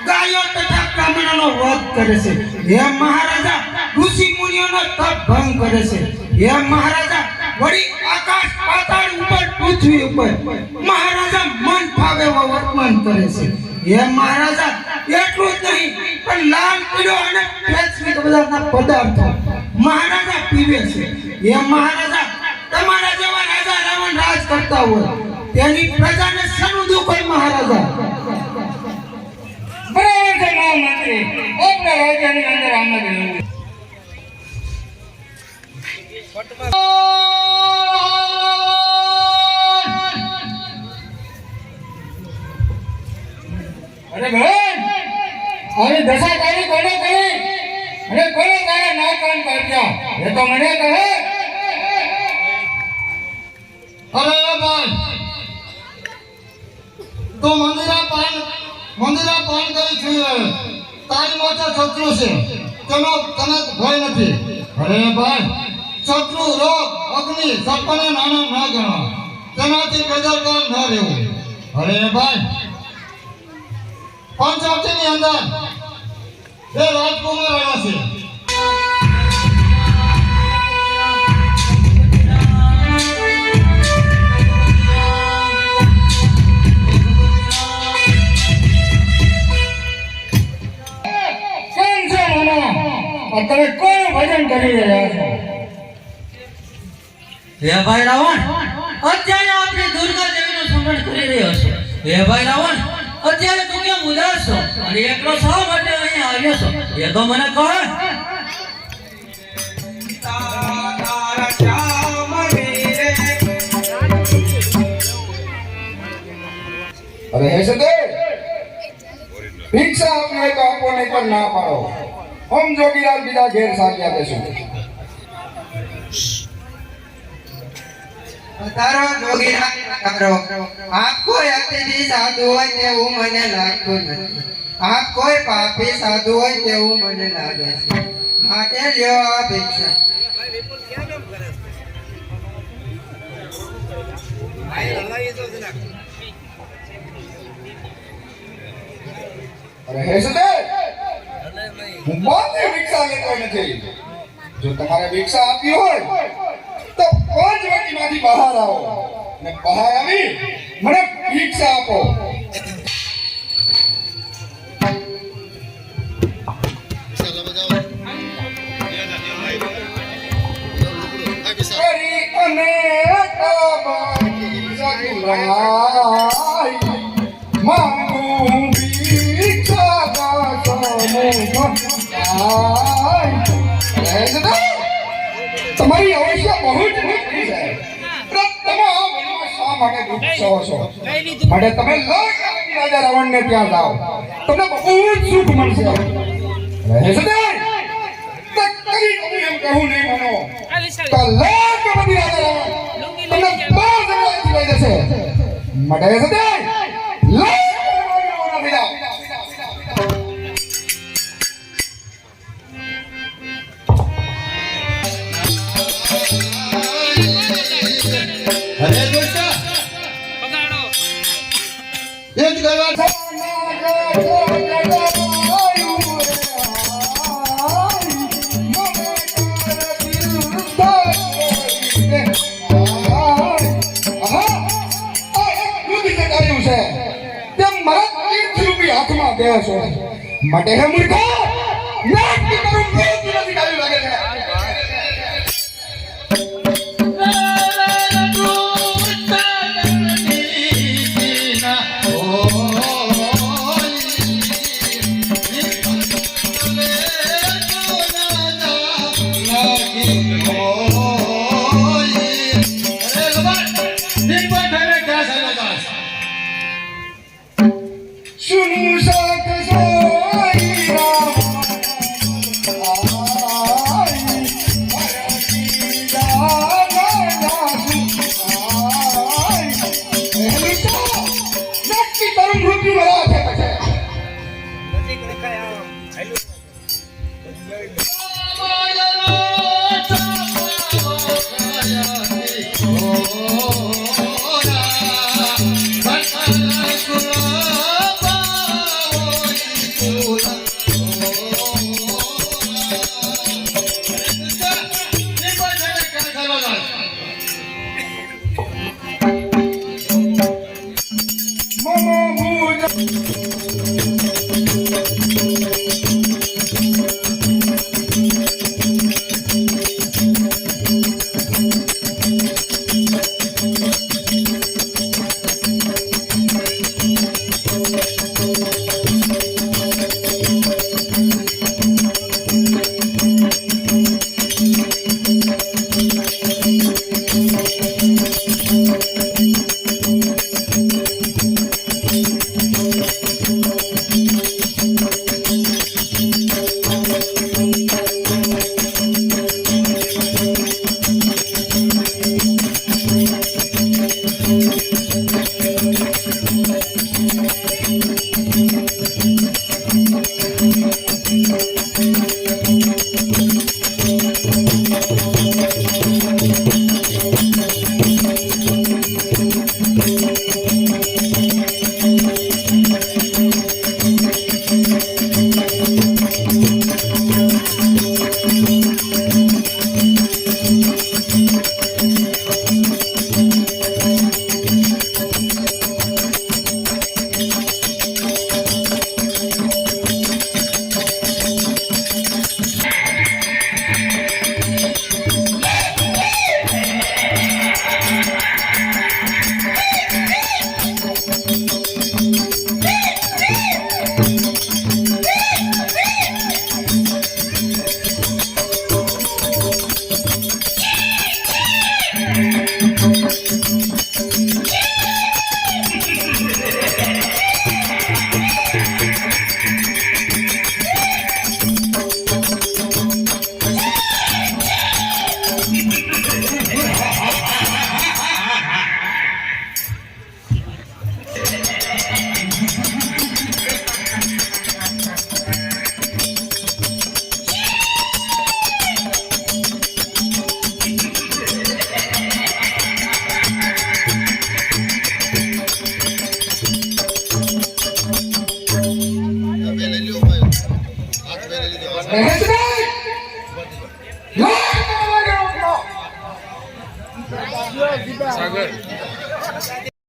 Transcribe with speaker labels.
Speaker 1: ગાયો તથા બ્રાહ્મણોનો વધ કરે છે. હે મહારાજા ઋષિ મુનિઓનો તપ ભંગ કરે છે. હે મહારાજા વળી આકાશ પાતાળ ઉપર પૃથ્વી ઉપર મહારાજા મન ફાવે વર્તમાન કરે છે. હે મહારાજા એટલું જ નહીં પણ લાલ પીળો અને પેચવીત બધાના પદાર્થો મહારાજા પીવે છે. હે મહારાજા તમારા જેવા રાજા રાવણ રાજ કરતા હોય તેની પ્રજાને શેનું દુઃખ હોય મહારાજા?
Speaker 2: બરાબર છે મહામંત્રી, આપણા રાજ્યની અંદર આમાં જ રહેવું. અરે બહેન, હવે દશા તારી કોને કરી અને કોને તારા ના કામ કર્યા એ તો મને કહે.
Speaker 3: અરે ભાઈ, તો મંદિરા પાન કરી છે. તારી મોટા શત્રુ છે, તેનો તને ભય નથી. અરે ભાઈ, શત્રુ રોગ અગ્નિ સપને નાના ના ગણો, તેનાથી બેદરકાર ન રહેવું. અરે ભાઈ, પંચાવતીની અંદર બે રાજકુમાર આવ્યા છે.
Speaker 2: તમે કોનું ભજન કરી રહ્યા છો?
Speaker 4: હે ભાઈ રાવણ, અત્યારે આપણી દુર્ગા દેવીનું સ્મરણ કરી રહ્યો છે. હે ભાઈ રાવણ, અત્યારે તું કેમ ઉદાસ છો અને એકલો શા માટે અહીં આવ્યો છો એ તો મને કહે.
Speaker 2: અરે હે સદે, ભિક્ષા આપને તો આપો નહીં પણ ના પાડો. हम जोगीलाल बिना घेर साग्या देशो.
Speaker 1: તારો જોગીલાલ તારો આપ કોઈ અતિથિ સાધુ હોય તેવું મને લાગતું નથી. આપ કોઈ પાપી સાધુ હોય તેવું મને લાગે છે. માટે લ્યો આ ભિક્ષા.
Speaker 2: અરે હે સદે, હું માથે ભિક્ષા લેતો નથી. જો તમારે ભિક્ષા આપવી હોય તો પંચવટીમાંથી બહાર આવો અને બહાર આવી મને ભિક્ષા આપો. તમારી અવશ્ય બહુ જ મોટી છે. તમે આ વનમાં શા માટે દુઃખ સહો છો? માટે તમે રાજા રાવણને ત્યાં જાઓ, તમને બહુ જ સુખ મળશે. એમ કહું નહીં માનો તો લાખપતિ રાજા રાવણ તમને 5 જગ્યાએથી લઈ જશે. માટે
Speaker 3: અરે દોસ્તા, એ જ કરવા છે.
Speaker 2: માટે હે મૂર્ખા, નાટકી કરું નથી ડાયું લાગે છે.
Speaker 3: Oh
Speaker 2: મમ ભુજ મહેશભાઈ